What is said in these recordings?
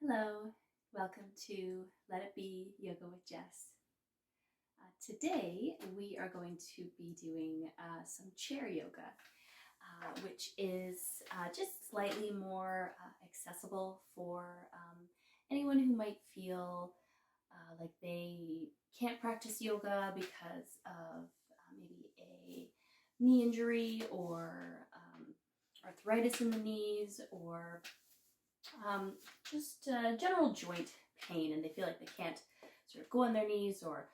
Hello, welcome to Let It Be Yoga with Jess. Today we are going to be doing some chair yoga, which is just slightly more accessible for anyone who might feel like they can't practice yoga because of maybe a knee injury or arthritis in the knees or just general joint pain, and they feel like they can't sort of go on their knees or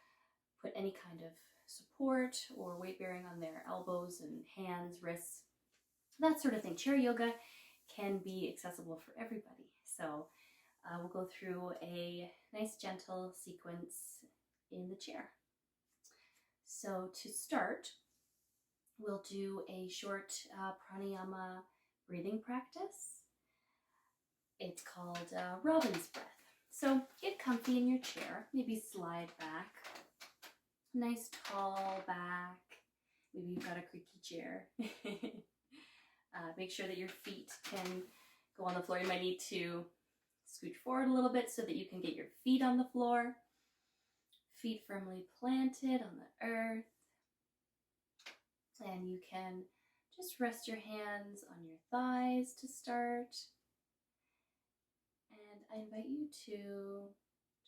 put any kind of support or weight bearing on their elbows and hands, wrists, that sort of thing. Chair yoga can be accessible for everybody. So we'll go through a nice gentle sequence in the chair. So to start, we'll do a short pranayama breathing practice. It's called Robin's Breath. So get comfy in your chair, maybe slide back, nice tall back. Maybe you've got a creaky chair. Make sure that your feet can go on the floor. You might need to scooch forward a little bit so that you can get your feet on the floor. Feet firmly planted on the earth. And you can just rest your hands on your thighs to start. And I invite you to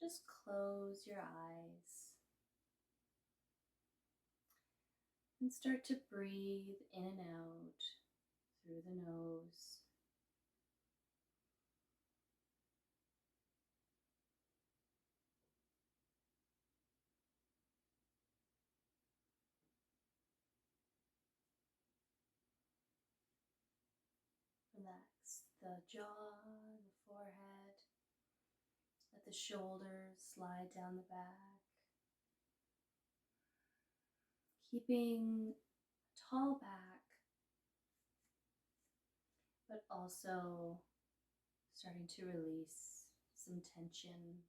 just close your eyes and start to breathe in and out through the nose. Relax the jaw, the forehead. Let the shoulders slide down the back. Keeping a tall back, but also starting to release some tension,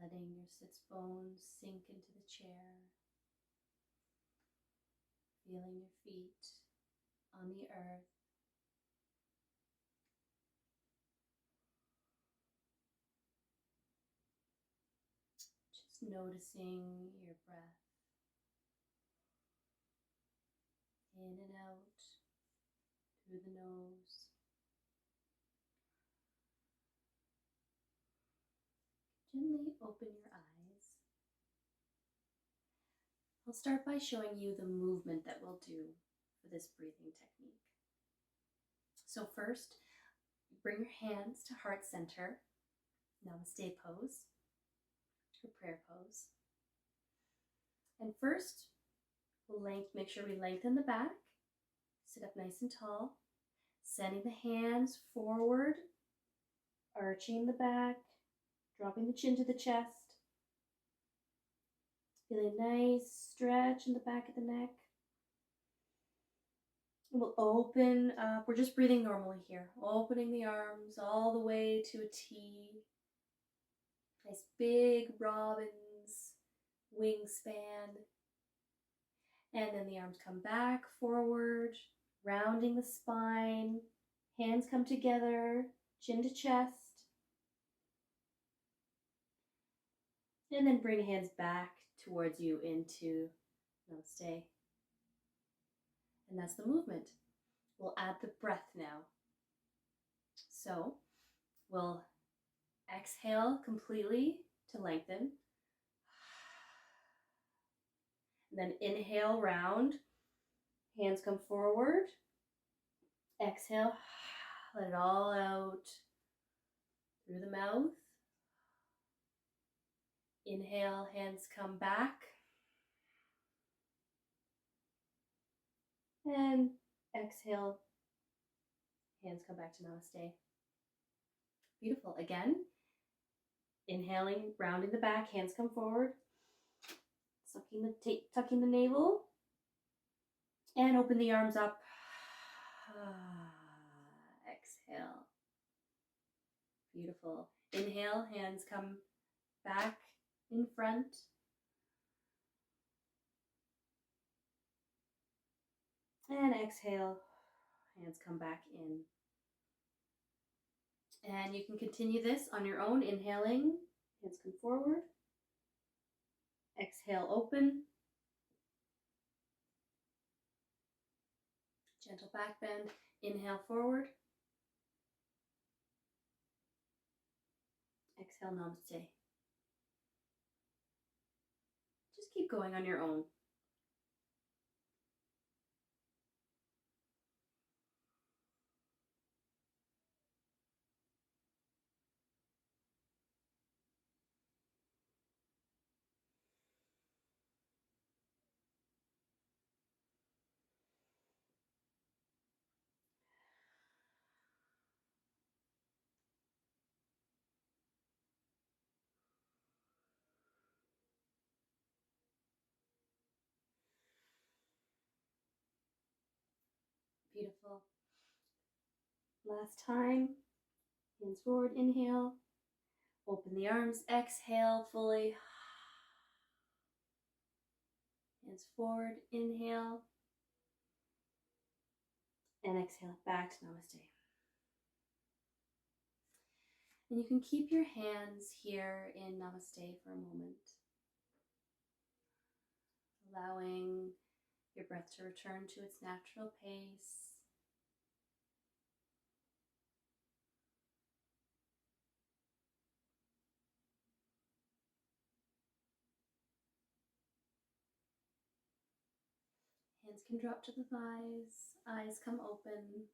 letting your sits bones sink into the chair, feeling your feet on the earth. Just noticing your breath in and out through the nose. Gently open your eyes. I'll start by showing you the movement that we'll do for this breathing technique. So first, bring your hands to heart center, Namaste pose, or prayer pose. And first, we'll make sure we lengthen the back, sit up nice and tall, sending the hands forward, arching the back, dropping the chin to the chest. Feeling a nice stretch in the back of the neck. And we'll open up, we're just breathing normally here, opening the arms all the way to a T. Nice big robin's wingspan. And then the arms come back forward, rounding the spine. Hands come together, chin to chest. And then bring hands back towards you into Namaste. And that's the movement. We'll add the breath now. So we'll exhale completely to lengthen. And then inhale, round. Hands come forward. Exhale, let it all out through the mouth. Inhale, hands come back. And exhale, hands come back to Namaste. Beautiful. Again, inhaling, rounding the back, hands come forward. Tucking the navel. And open the arms up. Exhale. Beautiful. Inhale, hands come back in front. And exhale, hands come back in. And you can continue this on your own. Inhaling, hands come forward. Exhale, open. Gentle back bend. Inhale, forward. Exhale, namaste. Just keep going on your own. Beautiful. Last time. Hands forward, inhale. Open the arms, exhale fully. Hands forward, inhale. And exhale back to namaste. And you can keep your hands here in namaste for a moment, allowing your breath to return to its natural pace. Hands can drop to the thighs, eyes come open,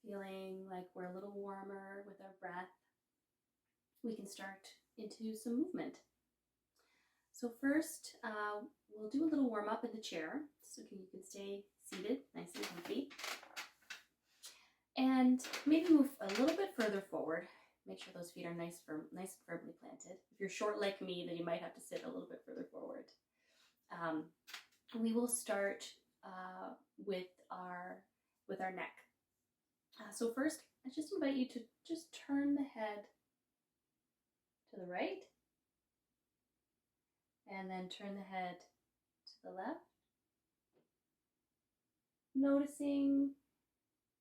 feeling like we're a little warmer with our breath. We can start into some movement. So first, we'll do a little warm up in the chair, so you can stay seated, nice and comfy. And maybe move a little bit further forward. Make sure those feet are nice and firmly planted. If you're short like me, then you might have to sit a little bit further forward. We will start with our neck. So first, I just invite you to just turn the head to the right, and then turn the head to the left, noticing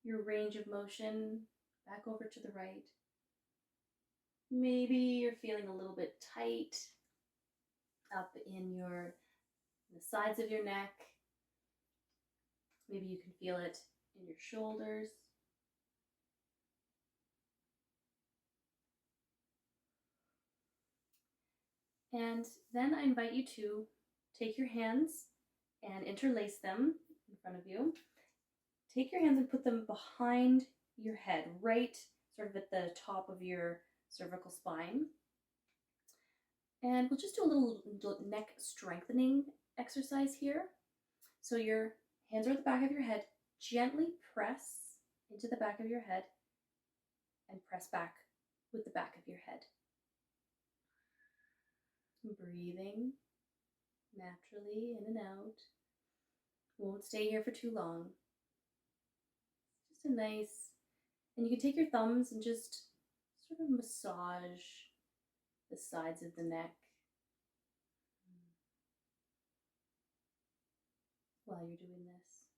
your range of motion back over to the right. Maybe you're feeling a little bit tight up in the sides of your neck. Maybe you can feel it in your shoulders. And then I invite you to take your hands and interlace them in front of you. Take your hands and put them behind your head, right sort of at the top of your cervical spine. And we'll just do a little neck strengthening exercise here. So your hands are at the back of your head. Gently press into the back of your head and press back with the back of your head. Breathing naturally in and out. Won't stay here for too long. Just a nice, and you can take your thumbs and just sort of massage the sides of the neck while you're doing this.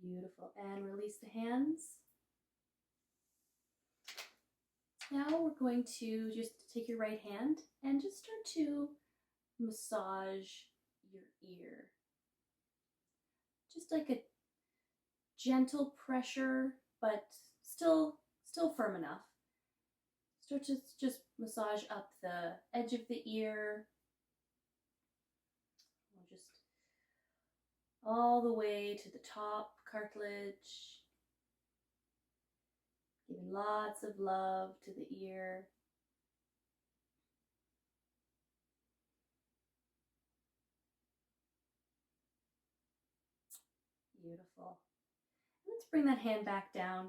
Beautiful. And release the hands. Now we're going to just take your right hand and just start to massage your ear. Just like a gentle pressure, but still firm enough. Start to just massage up the edge of the ear. We'll just all the way to the top cartilage. Giving lots of love to the ear. Beautiful. Let's bring that hand back down.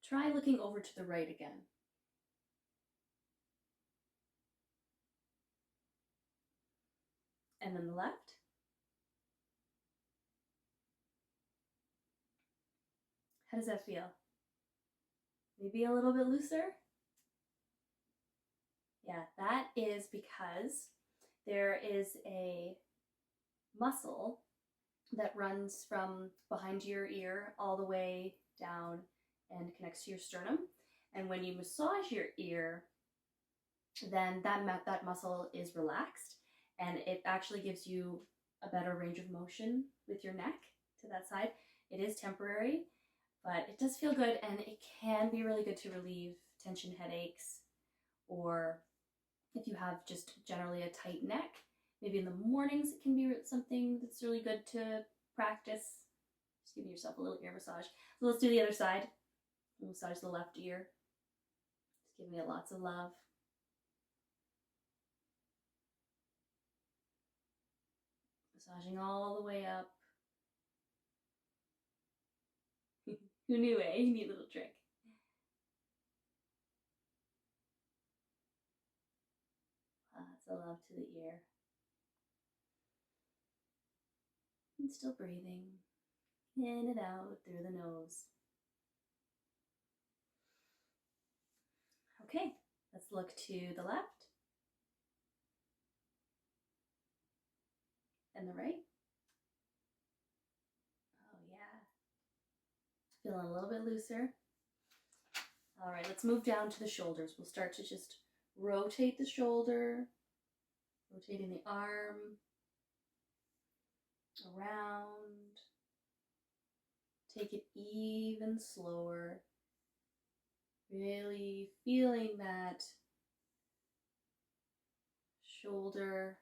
Try looking over to the right again. And then the left. How does that feel? Maybe a little bit looser? Yeah, that is because there is a muscle that runs from behind your ear all the way down and connects to your sternum. And when you massage your ear, then that muscle is relaxed, and it actually gives you a better range of motion with your neck to that side. It is temporary, but it does feel good, and it can be really good to relieve tension headaches, or if you have just generally a tight neck, maybe in the mornings it can be something that's really good to practice. Just giving yourself a little ear massage. So let's do the other side. We'll massage the left ear. Just giving it lots of love. Massaging all the way up. Who knew, eh? Neat little trick. Lots of love to the ear. And still breathing in and out through the nose. Okay, let's look to the left and the right. Oh yeah. Feeling a little bit looser. All right, let's move down to the shoulders. We'll start to just rotate the shoulder, rotating the arm, around. Take it even slower. Really feeling that shoulder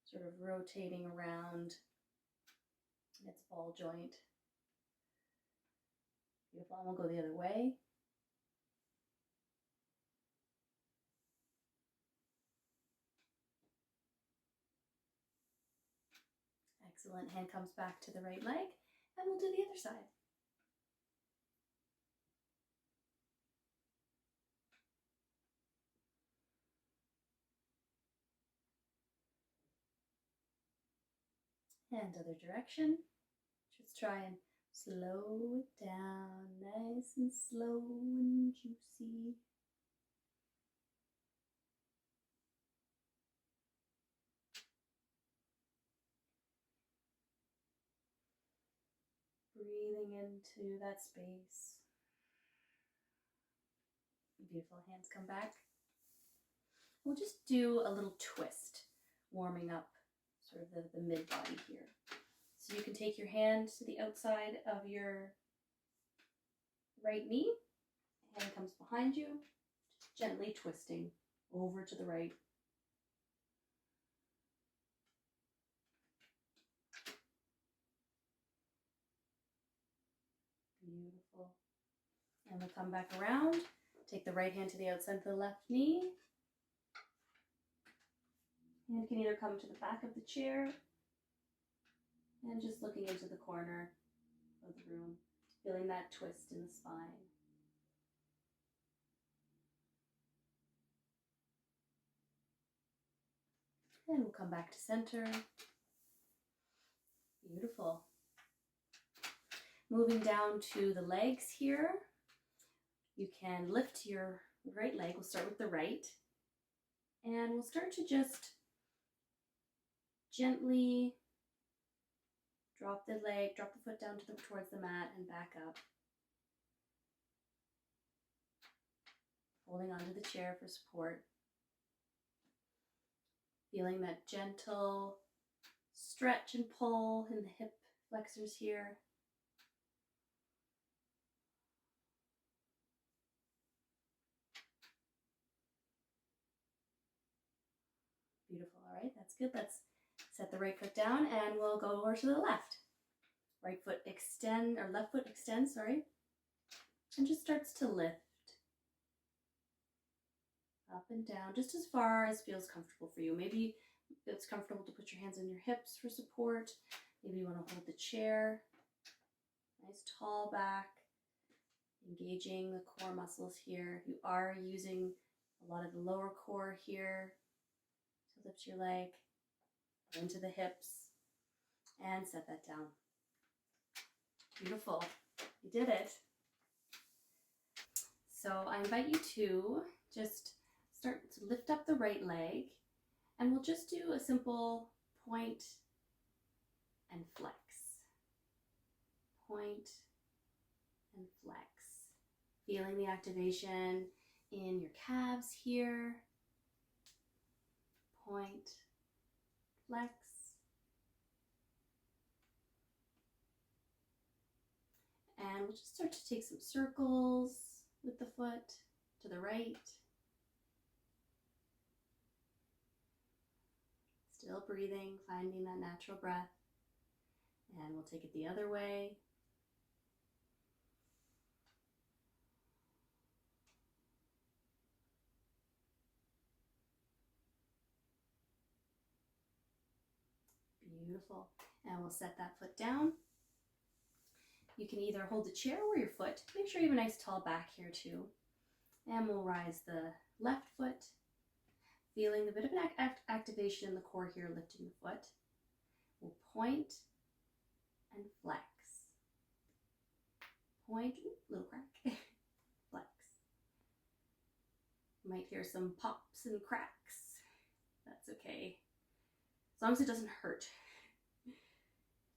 sort of rotating around its ball joint. Beautiful. And we'll go the other way. Excellent. Hand comes back to the right leg, and we'll do the other side. And other direction. Just try and slow it down, nice and slow and juicy. Breathing into that space. Beautiful. Hands come back. We'll just do a little twist, warming up sort of the mid body here. So you can take your hand to the outside of your right knee. Hand comes behind you, just gently twisting over to the right. Beautiful. And we'll come back around. Take the right hand to the outside of the left knee. Hand can either come to the back of the chair and just looking into the corner of the room, feeling that twist in the spine. And we'll come back to center. Beautiful. Moving down to the legs here. You can lift your right leg. We'll start with the right. And we'll start to just gently drop the leg, drop the foot down towards the mat and back up. Holding onto the chair for support. Feeling that gentle stretch and pull in the hip flexors here. Beautiful. All right, that's good. Let's set the right foot down and we'll go over to the left. Right foot extend, or left foot extend, sorry, and just starts to lift. Up and down, just as far as feels comfortable for you. Maybe it's comfortable to put your hands on your hips for support. Maybe you want to hold the chair. Nice tall back. Engaging the core muscles here. You are using a lot of the lower core here. So lift your leg into the hips and set that down. Beautiful. You did it. So I invite you to just start to lift up the right leg, and we'll just do a simple point and flex. Point and flex. Feeling the activation in your calves here. Point, flex. And we'll just start to take some circles with the foot to the right. Still breathing, finding that natural breath. And we'll take it the other way. Beautiful. And we'll set that foot down. You can either hold the chair or your foot. Make sure you have a nice tall back here too. And we'll rise the left foot, feeling a bit of an activation in the core here, lifting the foot. We'll point and flex. Point, little crack, flex. You might hear some pops and cracks. That's okay, as long as it doesn't hurt. If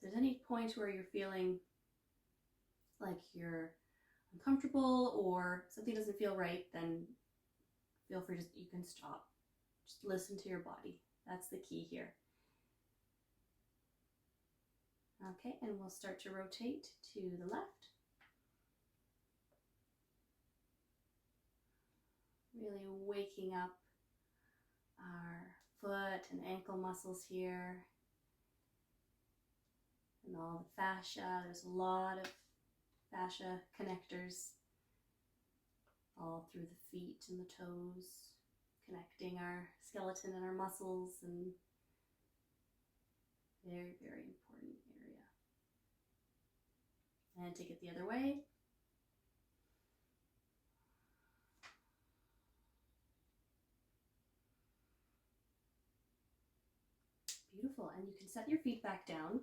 there's any point where you're feeling like you're uncomfortable or something doesn't feel right, then feel free to, you can stop. Just listen to your body. That's the key here. Okay, and we'll start to rotate to the left. Really waking up our foot and ankle muscles here. And all the fascia. There's a lot of fascia connectors all through the feet and the toes, connecting our skeleton and our muscles, and very, very important area. And take it the other way. Beautiful. And you can set your feet back down.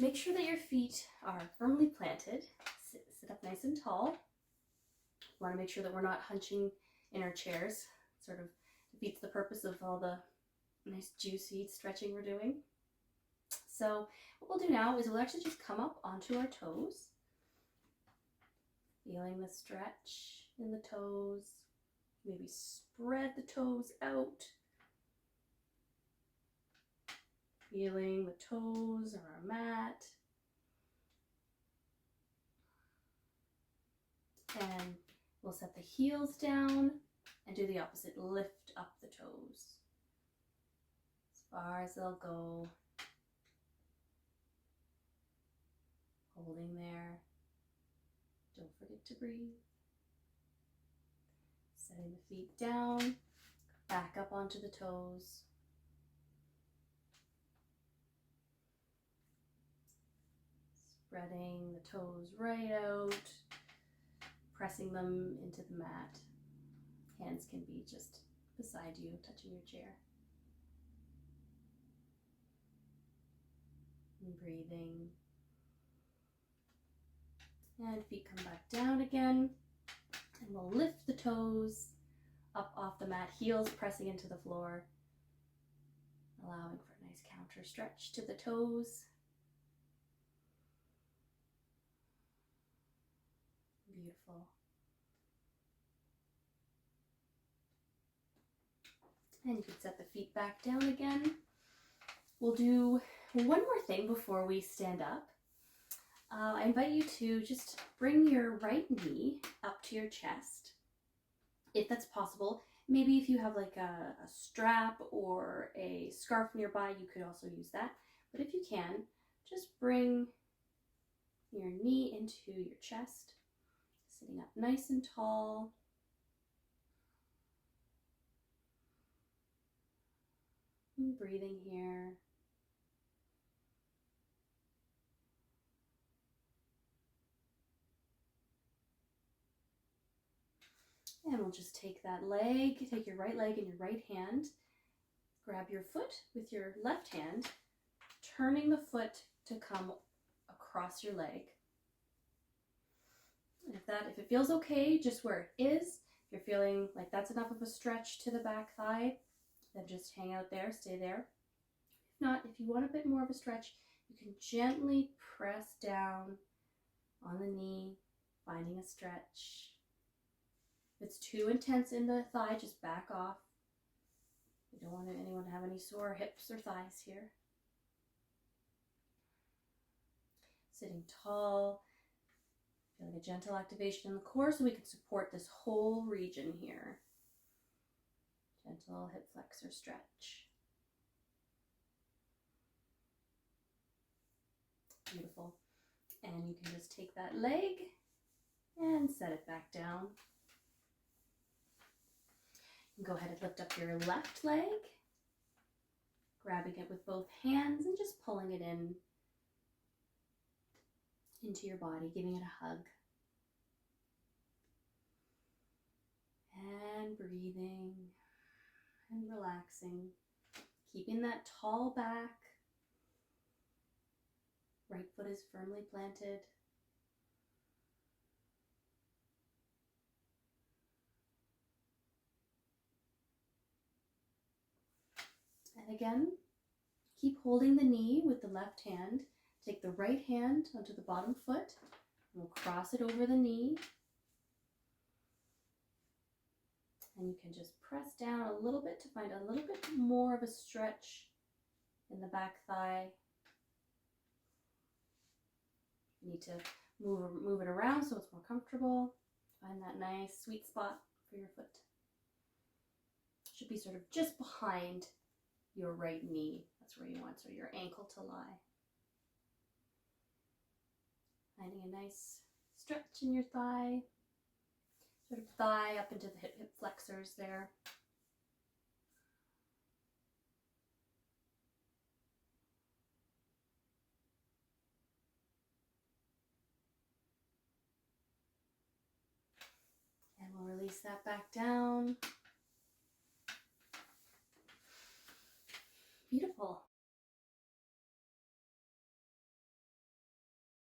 Make sure that your feet are firmly planted. Sit up nice and tall. We want to make sure that we're not hunching in our chairs. Sort of defeats the purpose of all the nice juicy stretching we're doing. So what we'll do now is we'll actually just come up onto our toes. Feeling the stretch in the toes. Maybe spread the toes out. Feeling the toes on our mat. And we'll set the heels down and do the opposite. Lift up the toes as far as they'll go. Holding there. Don't forget to breathe. Setting the feet down. Back up onto the toes. Spreading the toes right out, pressing them into the mat. Hands can be just beside you, touching your chair. And breathing. And feet come back down again. And we'll lift the toes up off the mat, heels pressing into the floor, allowing for a nice counter stretch to the toes. Beautiful. And you can set the feet back down again. We'll do one more thing before we stand up. I invite you to just bring your right knee up to your chest, if that's possible. Maybe if you have like a strap or a scarf nearby, you could also use that. But if you can, just bring your knee into your chest. Sitting up nice and tall. And breathing here. And we'll just take that leg, take your right leg in your right hand, grab your foot with your left hand, turning the foot to come across your leg. If it feels okay, just where it is. If you're feeling like that's enough of a stretch to the back thigh, then just hang out there, stay there. If not, if you want a bit more of a stretch, you can gently press down on the knee, finding a stretch. If it's too intense in the thigh, just back off. We don't want anyone to have any sore hips or thighs here. Sitting tall, feeling a gentle activation in the core so we can support this whole region here. Gentle hip flexor stretch. Beautiful. And you can just take that leg and set it back down. You can go ahead and lift up your left leg, grabbing it with both hands and just pulling it in into your body, giving it a hug. And breathing and relaxing, keeping that tall back. Right foot is firmly planted. And again, keep holding the knee with the left hand. Take the right hand onto the bottom foot, and we'll cross it over the knee. And you can just press down a little bit to find a little bit more of a stretch in the back thigh. You need to move it around so it's more comfortable. Find that nice sweet spot for your foot. Should be sort of just behind your right knee. That's where you want your ankle to lie. Finding a nice stretch in your thigh. Sort of thigh up into the hip flexors there. And we'll release that back down. Beautiful.